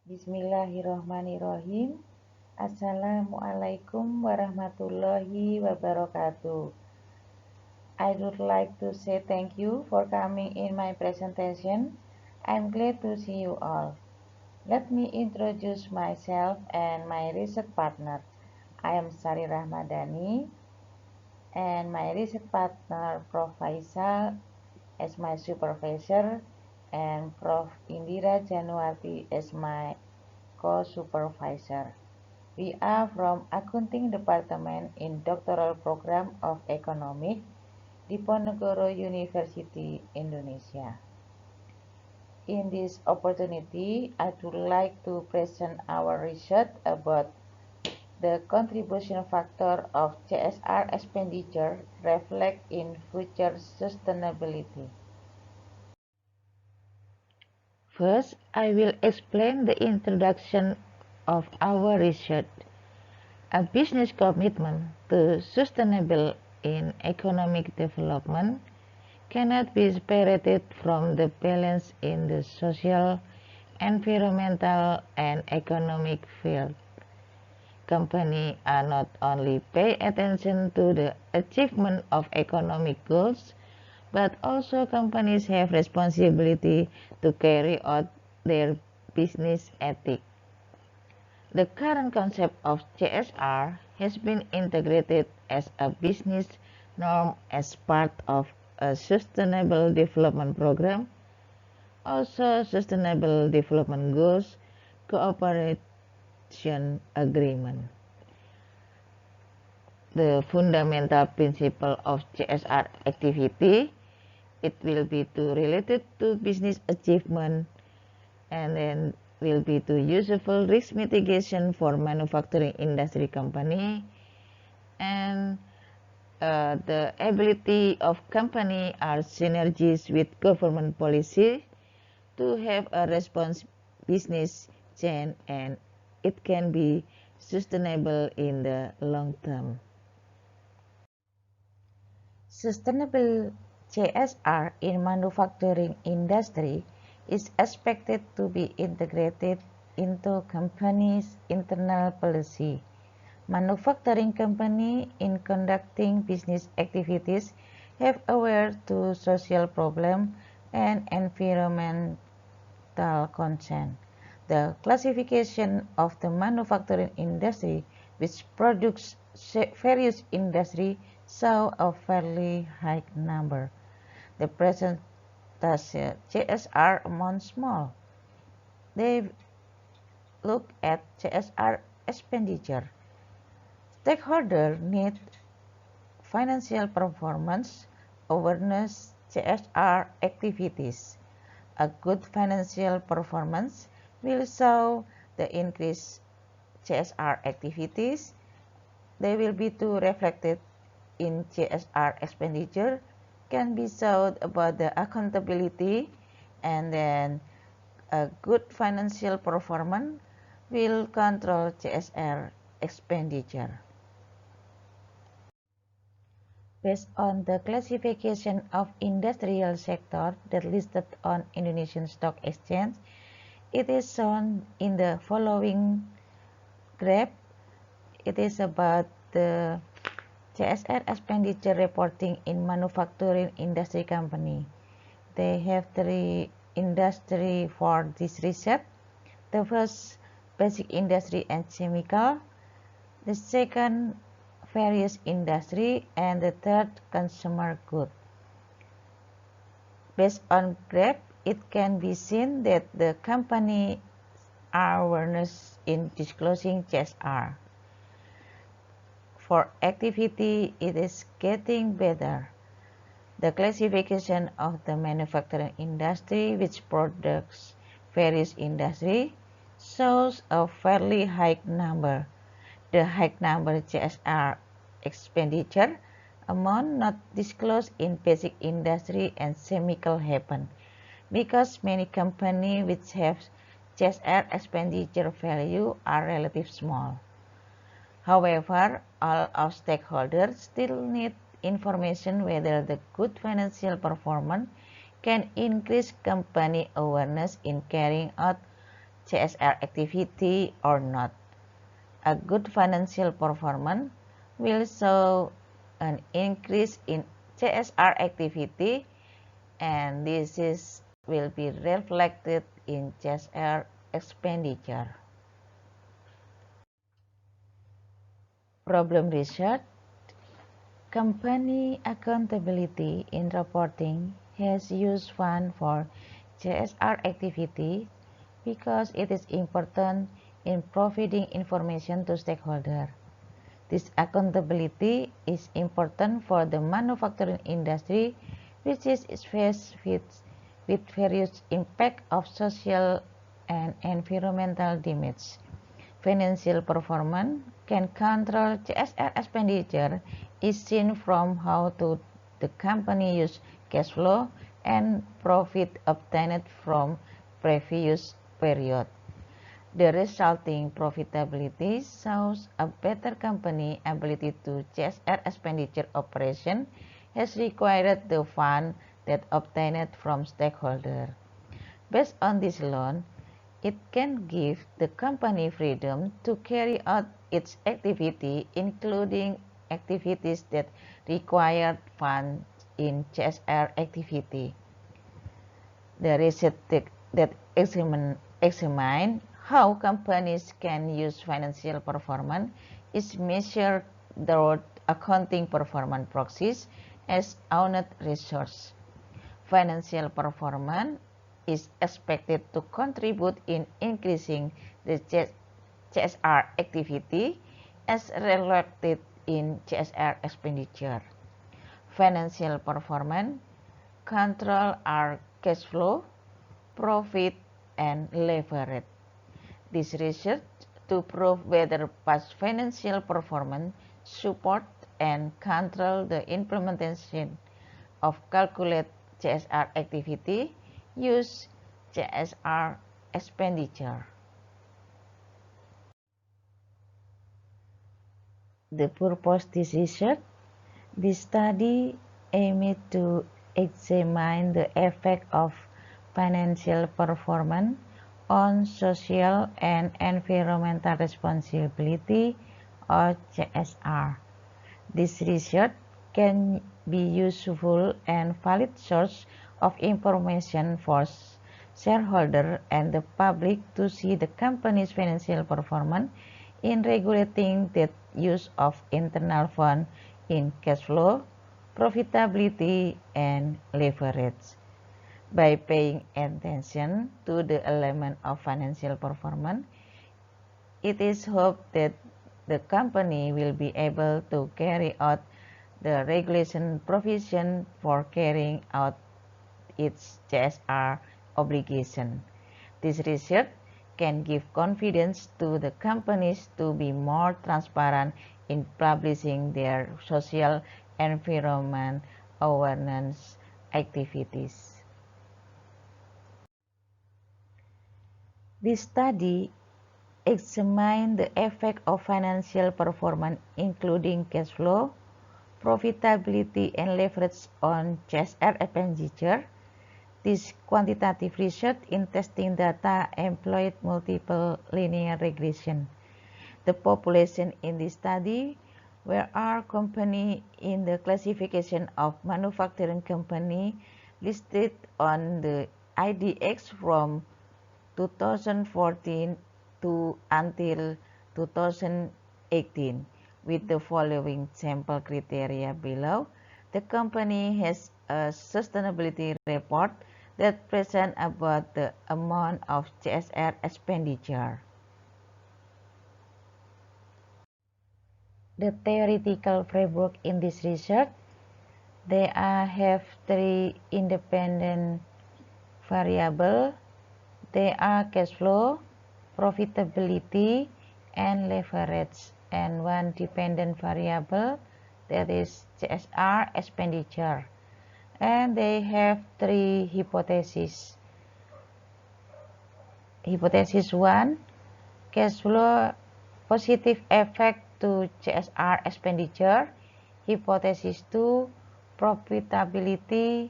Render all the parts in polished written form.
Bismillahirrohmanirrohim. Assalamualaikum warahmatullahi wabarakatuh. I would like to say thank you for coming in my presentation. I'm glad to see you all. Let me introduce myself and my research partner. I am Sari Rahmadhani and my research partner Prof. Faisal as my supervisor and Prof. Indira Januarti as my co-supervisor. We are from Accounting Department in Doctoral Program of Economics, Diponegoro University, Indonesia. In this opportunity, I would like to present our research about the contribution factor of CSR expenditure reflect in future sustainability. First, I will explain the introduction of our research. A business commitment to sustainable in economic development cannot be separated from the balance in the social, environmental, and economic field. Companies are not only pay attention to the achievement of economic goals, but also companies have responsibility to carry out their business ethics. The current concept of CSR has been integrated as a business norm as part of a Sustainable Development Program, also Sustainable Development Goals Cooperation Agreement. The fundamental principle of CSR activity, it will be related to business achievement, and then will be to useful risk mitigation for manufacturing industry company, and the ability of company are synergies with government policy to have a response business chain, and it can be sustainable in the long term. Sustainable CSR in manufacturing industry is expected to be integrated into companies' internal policy. Manufacturing companies in conducting business activities have aware to social problems and environmental concern. The classification of the manufacturing industry, which products various industries, saw a fairly high number. The present CSR amount small. They look at CSR expenditure. Stakeholders need financial performance, awareness, CSR activities. A good financial performance will show the increased CSR activities. They will be reflected in CSR expenditure, can be shown about the accountability, and then a good financial performance will control CSR expenditure. Based on the classification of industrial sector that listed on Indonesian Stock Exchange, it is shown in the following graph. It is about the CSR expenditure reporting in manufacturing industry company. They have 3 industry for this research. The first, basic industry and chemical. The second, various industry, and the third, consumer good. Based on graph, it can be seen that the company are awareness in disclosing CSR. For activity, it is getting better. The classification of the manufacturing industry, which products various industry, shows a fairly high number. The high number CSR expenditure amount not disclosed in basic industry and chemical happen because many companies which have CSR expenditure value are relatively small. However, all of stakeholders still need information whether the good financial performance can increase company awareness in carrying out CSR activity or not. A good financial performance will show an increase in CSR activity, and will be reflected in CSR expenditure. Problem research. Company accountability in reporting has used fund for CSR activity because it is important in providing information to stakeholders. This accountability is important for the manufacturing industry, which is faced with various impacts of social and environmental damage. Financial performance can control CSR expenditure is seen from how the company use cash flow and profit obtained from previous period. The resulting profitability shows a better company ability to CSR expenditure operation has required the fund that obtained from stakeholders. Based on this alone, it can give the company freedom to carry out its activity, including activities that require funds in CSR activity. The research that examine how companies can use financial performance is measured through accounting performance proxies as owned resource. Financial performance is expected to contribute in increasing the CSR activity as reflected in CSR expenditure. Financial performance control our cash flow, profit, and leverage. This research to prove whether past financial performance support and control the implementation of calculate CSR activity use CSR expenditure. The purpose of this research. This study aimed to examine the effect of financial performance on social and environmental responsibility or CSR. This research can be useful and valid source of information for shareholders and the public to see the company's financial performance in regulating the use of internal funds in cash flow, profitability, and leverage. By paying attention to the element of financial performance, it is hoped that the company will be able to carry out the regulation provision for carrying out its CSR obligation. This research can give confidence to the companies to be more transparent in publishing their social environment awareness activities. This study examined the effect of financial performance including cash flow, profitability, and leverage on CSR expenditure. This quantitative research in testing data employed multiple linear regression. The population in this study were our company in the classification of manufacturing company listed on the IDX from 2014 to until 2018 with the following sample criteria below. The company has a sustainability report that presents about the amount of CSR expenditure. The theoretical framework in this research, they have three independent variables. They are cash flow, profitability, and leverage, and one dependent variable, that is CSR expenditure. And they have three hypotheses. Hypothesis 1, cash flow positive effect to CSR expenditure. Hypothesis 2, profitability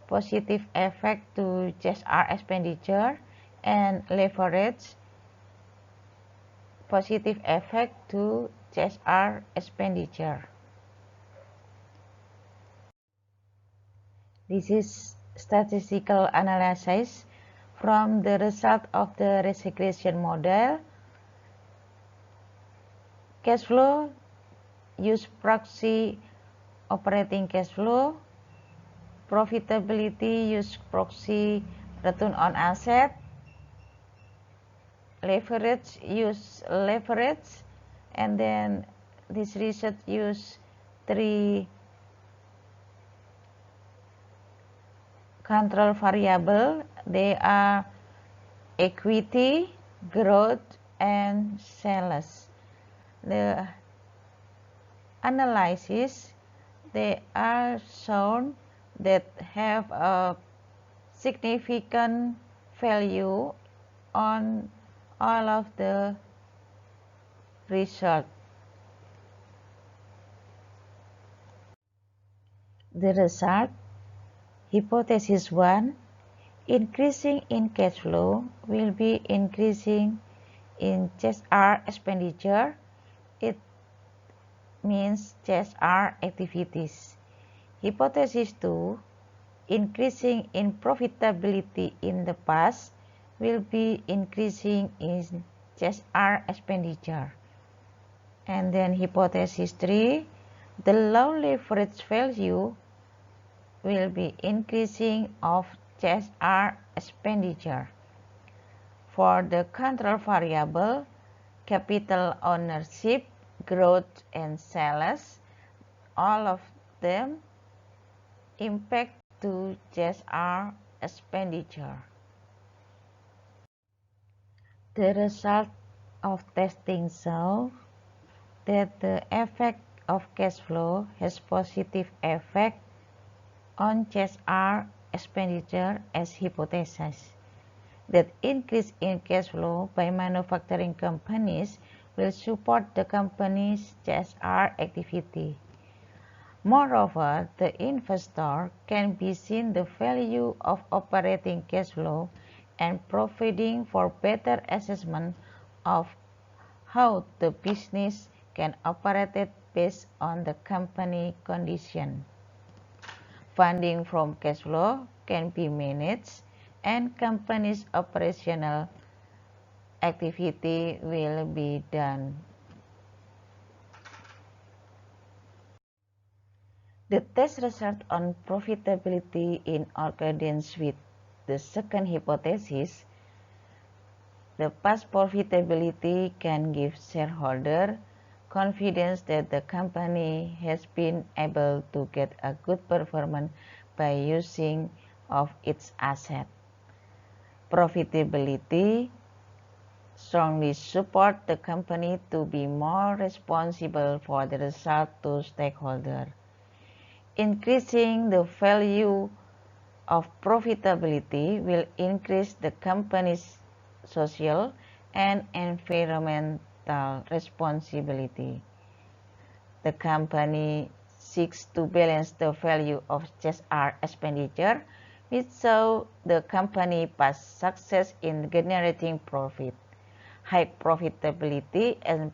positive effect to CSR expenditure. and leverage positive effect to CSR expenditure. This is statistical analysis from the result of the regression model. Cash flow, use proxy operating cash flow. Profitability, use proxy return on asset. Leverage, use leverage. And then this research use 3 control variable. They are equity, growth, and sales. The analysis, they are shown that have a significant value on all of the result. The result, hypothesis 1, increasing in cash flow will be increasing in CSR expenditure. It means CSR activities. Hypothesis 2, increasing in profitability in the past will be increasing in CSR expenditure. And then hypothesis 3, the low leverage value will be increasing of CSR expenditure. For the control variable, capital ownership, growth, and sales, all of them impact to CSR expenditure. The result of testing show that the effect of cash flow has positive effect on CSR expenditure as hypothesis. That increase in cash flow by manufacturing companies will support the company's CSR activity. Moreover, the investor can be seen the value of operating cash flow and providing for better assessment of how the business can operate based on the company condition. Funding from cash flow can be managed and company's operational activity will be done. The test result on profitability in accordance with the second hypothesis, the past profitability can give shareholder confidence that the company has been able to get a good performance by using of its asset. Profitability strongly support the company to be more responsible for the result to stakeholder. Increasing the value of profitability will increase the company's social and environmental responsibility. The company seeks to balance the value of CSR expenditure, which show the company past success in generating profit. High profitability and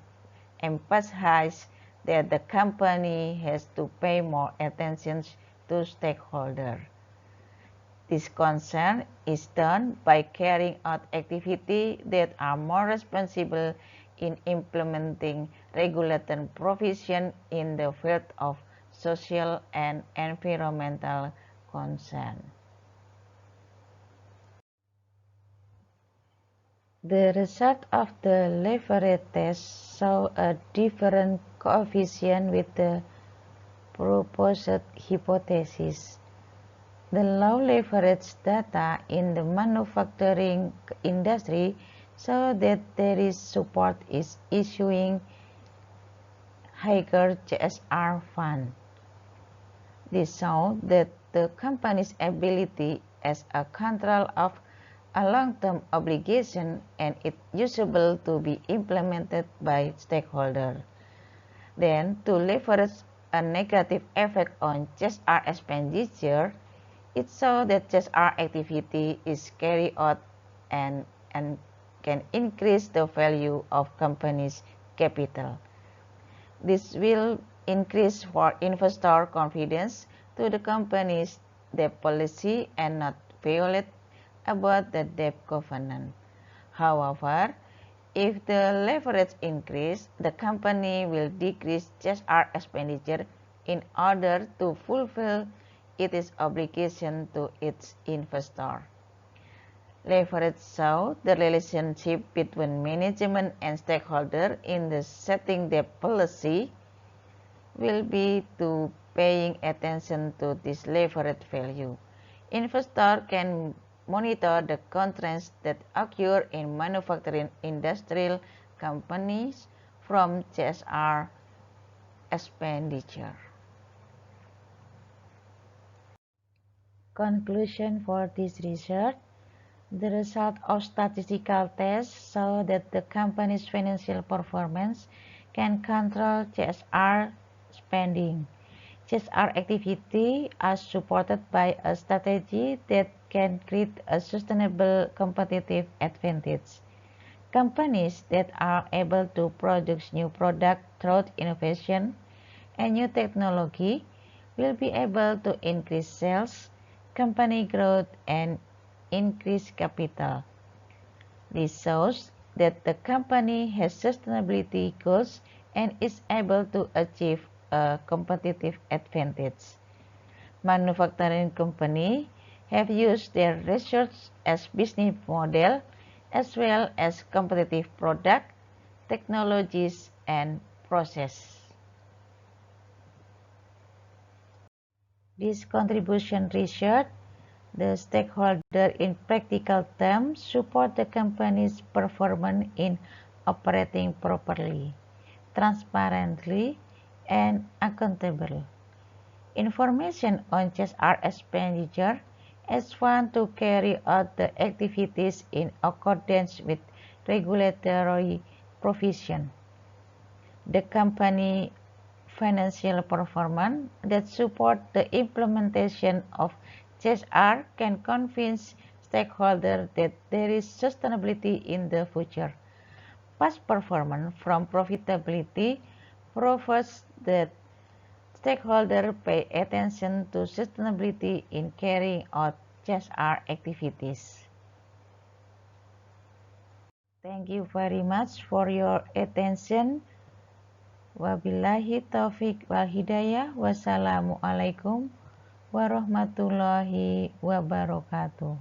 emphasize that the company has to pay more attention to stakeholders. This concern is done by carrying out activities that are more responsible in implementing regulatory provision in the field of social and environmental concern. The result of the leverage test show a different coefficient with the proposed hypothesis. The low leverage data in the manufacturing industry show that there is support is issuing higher CSR fund. This shows that the company's ability as a control of a long-term obligation and it usable to be implemented by stakeholders. Then, to leverage a negative effect on CSR expenditure, it shows that CSR activity is carried out and and can increase the value of company's capital. This will increase for investor confidence to the company's debt policy and not violate about the debt covenant. However, if the leverage increase, the company will decrease CSR expenditure in order to fulfill its obligation to its investor. Leverage shows the relationship between management and stakeholder in the setting the policy will be to paying attention to this leverage value. Investor can monitor the constraints that occur in manufacturing industrial companies from CSR expenditure. Conclusion for this research: the result of statistical tests show that the company's financial performance can control CSR spending. CSR activity are supported by a strategy that can create a sustainable competitive advantage. Companies that are able to produce new products through innovation and new technology will be able to increase sales, company growth, and increase capital. This shows that the company has sustainability goals and is able to achieve a competitive advantage. Manufacturing companies have used their research as business model as well as competitive product, technologies, and process. This contribution research, the stakeholder in practical terms support the company's performance in operating properly, transparently, and accountable. Information on CSR expenditure is found to carry out the activities in accordance with regulatory provision. The company financial performance that support the implementation of CSR can convince stakeholders that there is sustainability in the future. Past performance from profitability proves that stakeholders pay attention to sustainability in carrying out CSR activities. Thank you very much for your attention. Wabillahi taufiq wal hidayah. Wassalamualaikum warahmatullahi wabarakatuh.